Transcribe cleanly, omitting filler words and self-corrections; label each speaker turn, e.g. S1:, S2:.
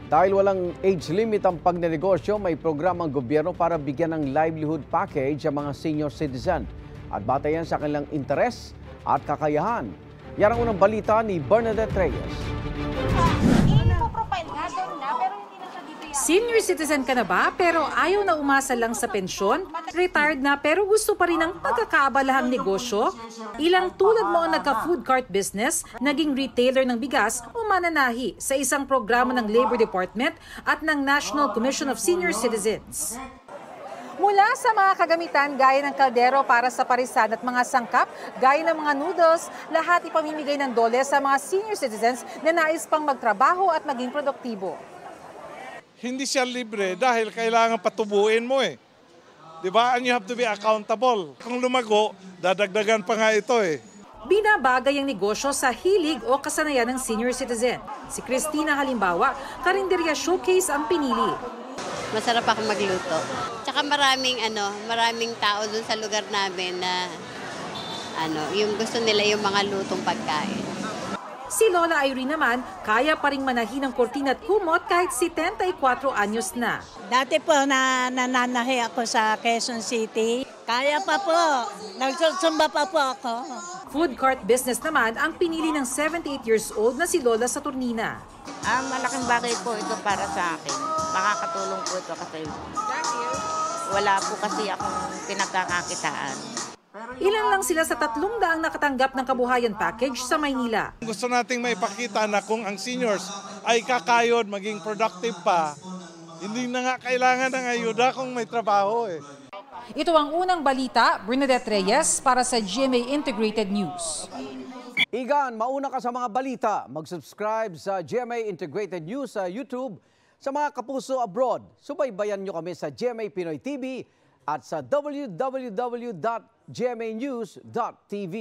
S1: Dahil walang age limit ang pagnenegosyo, may programang gobyerno para bigyan ng livelihood package ang mga senior citizen at batayan sa kanilang interes at kakayahan. Yan ang unang balita ni Bernadette Reyes.
S2: Senior citizen ka na ba pero ayaw na umasa lang sa pensyon? Retired na pero gusto pa rin ng pagkakaabalahang negosyo? Ilang tulad mo ang nagka-food cart business, naging retailer ng bigas o mananahi sa isang programa ng Labor Department at ng National Commission of Senior Citizens. Mula sa mga kagamitan gaya ng kaldero para sa parisan at mga sangkap gaya ng mga noodles, lahat ipamimigay ng dole sa mga senior citizens na nais pang magtrabaho at maging produktibo.
S3: Hindi siya libre dahil kailangan patubuin mo eh. Diba? And you have to be accountable. Kung lumago, dadagdagan pa nga ito eh.
S2: Binabagay ang negosyo sa hilig o kasanayan ng senior citizen. Si Christina halimbawa, karinderya showcase ang pinili.
S4: Masarap ako magluto. Tsaka maraming tao dun sa lugar namin na yung gusto nila yung mga lutong pagkain.
S2: Si Lola Irene naman, kaya pa ring manahin ng kortina at kumot kahit 74 anyos na.
S5: Dati po nananahi ako sa Quezon City. Kaya pa po, nagsusumba pa po ako.
S2: Food cart business naman ang pinili ng 78 years old na si Lola sa Turnina.
S6: Malaking bagay po ito para sa akin. Makakatulong po ito kasi wala po kasi akong pinagkakakitaan.
S2: Ilan lang sila sa 300 nakatanggap ng kabuhayan package sa Maynila.
S3: Gusto nating maipakita na kung ang seniors ay kakayod, maging productive pa, hindi na nga kailangan ng ayuda kung may trabaho eh.
S2: Ito ang unang balita, Bernadette Reyes para sa GMA Integrated News.
S1: Igan, mauna ka sa mga balita. Mag-subscribe sa GMA Integrated News sa YouTube. Sa mga kapuso abroad, subaybayan nyo kami sa GMA Pinoy TV at sa www.gmanews.tv.